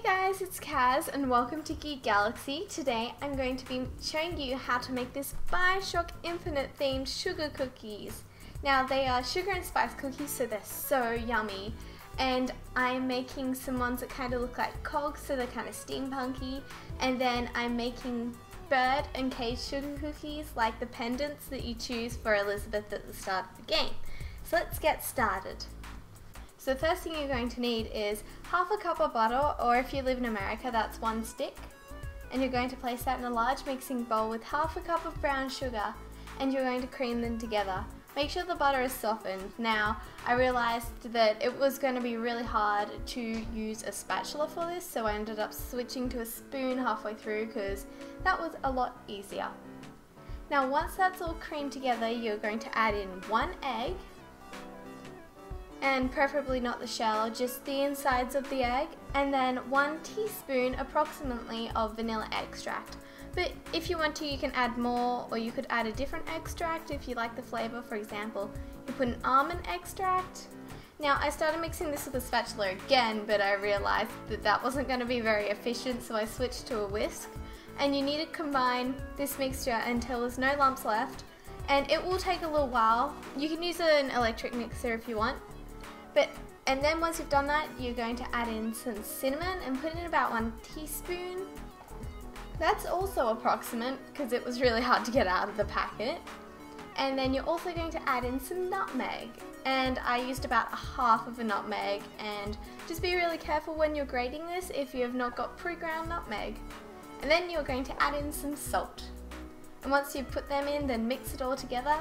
Hey guys, it's Kaz and welcome to Geek Galaxy. Today I'm going to be showing you how to make this Bioshock Infinite themed sugar cookies. Now they are sugar and spice cookies, so they're so yummy. And I'm making some ones that kind of look like cogs, so they're kind of steampunky. And then I'm making bird and cage sugar cookies like the pendants that you choose for Elizabeth at the start of the game. So let's get started. So the first thing you're going to need is half a cup of butter, or if you live in America, that's 1 stick. And you're going to place that in a large mixing bowl with half a cup of brown sugar, and you're going to cream them together. Make sure the butter is softened. Now, I realized that it was going to be really hard to use a spatula for this, so I ended up switching to a spoon halfway through because that was a lot easier. Now, once that's all creamed together, you're going to add in 1 egg, and preferably not the shell, just the insides of the egg, and then 1 teaspoon approximately of vanilla extract. But if you want to, you can add more, or you could add a different extract if you like the flavor. For example, you put an almond extract. Now I started mixing this with a spatula again, but I realized that that wasn't going to be very efficient, so I switched to a whisk. And you need to combine this mixture until there's no lumps left, and it will take a little while. You can use an electric mixer if you want. And then once you've done that, you're going to add in some cinnamon and put in about 1 teaspoon. That's also approximate because it was really hard to get out of the packet. And then you're also going to add in some nutmeg. And I used about 1/2 of a nutmeg, and just be really careful when you're grating this if you have not got pre-ground nutmeg. And then you're going to add in some salt. And once you've put them in, then mix it all together.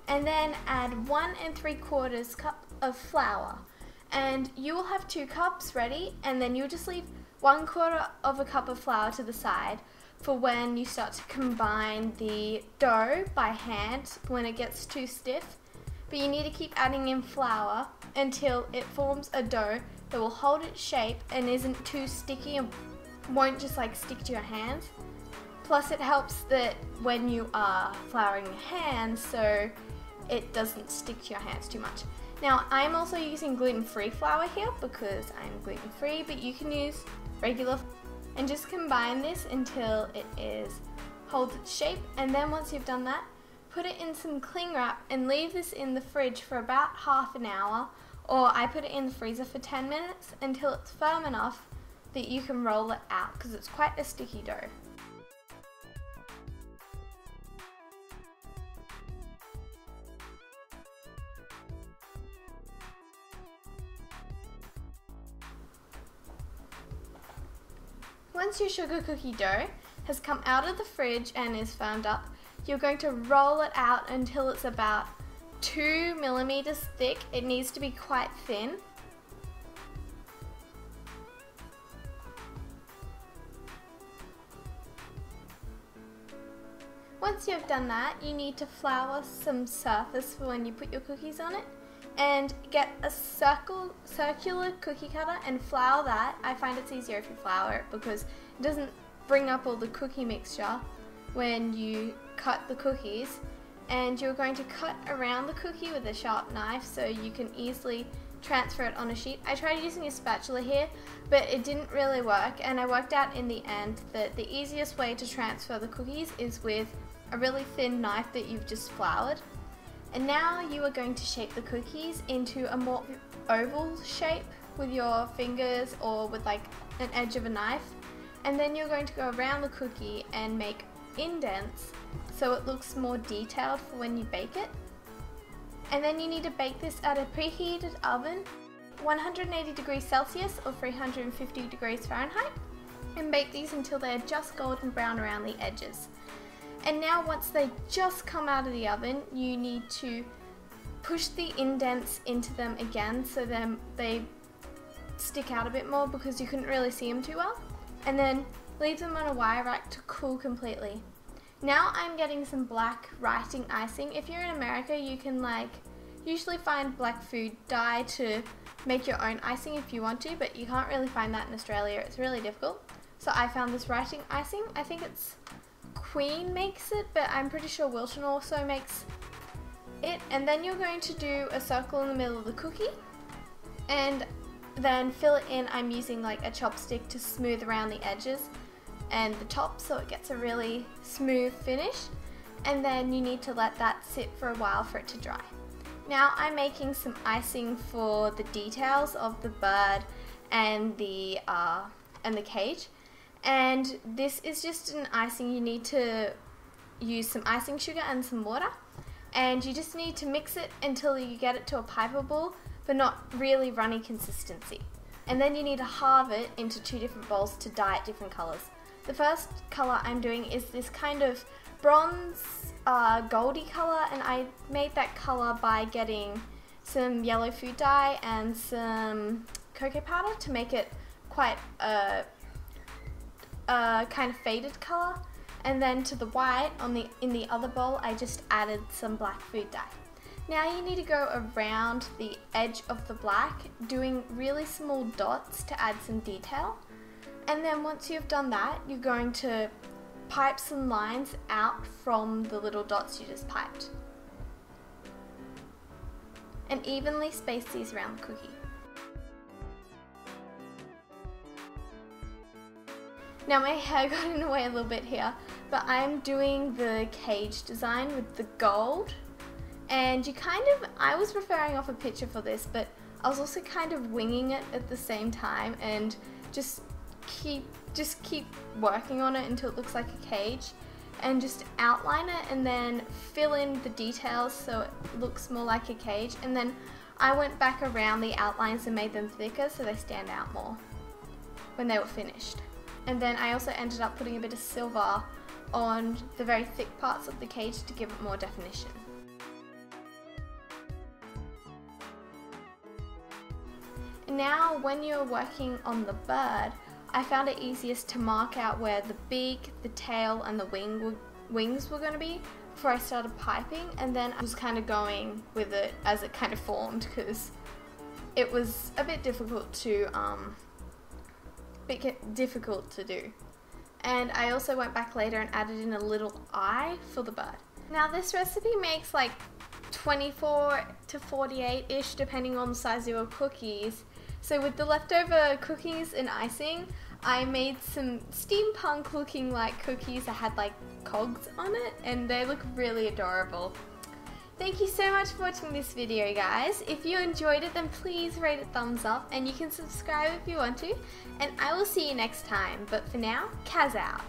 And then add 1 3/4 cup of flour. And you will have 2 cups ready, and then you'll just leave 1/4 of a cup of flour to the side for when you start to combine the dough by hand when it gets too stiff. But you need to keep adding in flour until it forms a dough that will hold its shape and isn't too sticky and won't just like stick to your hands. Plus it helps that when you are flouring your hands so it doesn't stick to your hands too much. Now, I'm also using gluten-free flour here because I'm gluten-free, but you can use regular. And just combine this until it holds its shape. And then once you've done that, put it in some cling wrap and leave this in the fridge for about half an hour. Or I put it in the freezer for 10 minutes until it's firm enough that you can roll it out because it's quite a sticky dough. Once your sugar cookie dough has come out of the fridge and is firmed up, you're going to roll it out until it's about 2 millimeters thick. It needs to be quite thin. Once you've done that, you need to flour some surface for when you put your cookies on it. And get a circular cookie cutter and flour that. I find it's easier if you flour it because it doesn't bring up all the cookie mixture when you cut the cookies. And you're going to cut around the cookie with a sharp knife so you can easily transfer it on a sheet. I tried using a spatula here, but it didn't really work, and I worked out in the end that the easiest way to transfer the cookies is with a really thin knife that you've just floured. And now you are going to shape the cookies into a more oval shape with your fingers or with like an edge of a knife. And then you're going to go around the cookie and make indents so it looks more detailed for when you bake it. And then you need to bake this at a preheated oven, 180 degrees Celsius or 350 degrees Fahrenheit, and bake these until they're just golden brown around the edges. And now once they just come out of the oven, you need to push the indents into them again so then they stick out a bit more because you couldn't really see them too well. And then leave them on a wire rack to cool completely. Now I'm getting some black writing icing. If you're in America, you can usually find black food dye to make your own icing if you want to, but you can't really find that in Australia. It's really difficult. So I found this writing icing. I think it's Queen makes it, but I'm pretty sure Wilton also makes it. And then you're going to do a circle in the middle of the cookie, and then fill it in. I'm using like a chopstick to smooth around the edges and the top so it gets a really smooth finish. And then you need to let that sit for a while for it to dry. Now I'm making some icing for the details of the bird and the cage. And this is just an icing. You need to use some icing sugar and some water. And you just need to mix it until you get it to a pipeable, but not really runny consistency. And then you need to halve it into 2 different bowls to dye it different colors. The first color I'm doing is this kind of bronze goldy color, and I made that color by getting some yellow food dye and some cocoa powder to make it quite a kind of faded color. And then to the white in the other bowl, I just added some black food dye. Now you need to go around the edge of the black, doing really small dots to add some detail. And then once you've done that, you're going to pipe some lines out from the little dots you just piped. And evenly space these around the cookie. Now my hair got in the way a little bit here, but I'm doing the cage design with the gold. And I was referring off a picture for this, but I was also kind of winging it at the same time and just keep working on it until it looks like a cage, and just outline it and then fill in the details so it looks more like a cage. And then I went back around the outlines and made them thicker so they stand out more when they were finished. And then I also ended up putting a bit of silver on the very thick parts of the cage to give it more definition. Now when you're working on the bird, I found it easiest to mark out where the beak, the tail and the wings were going to be before I started piping, and then I was kind of going with it as it kind of formed, because it was a bit difficult to do. And I also went back later and added in a little eye for the bird. Now this recipe makes like 24 to 48-ish depending on the size of your cookies. So with the leftover cookies and icing, I made some steampunk looking like cookies that had like cogs on it, and they look really adorable. Thank you so much for watching this video, guys. If you enjoyed it, then please rate it thumbs up, and you can subscribe if you want to, and I will see you next time. But for now, Kaz out.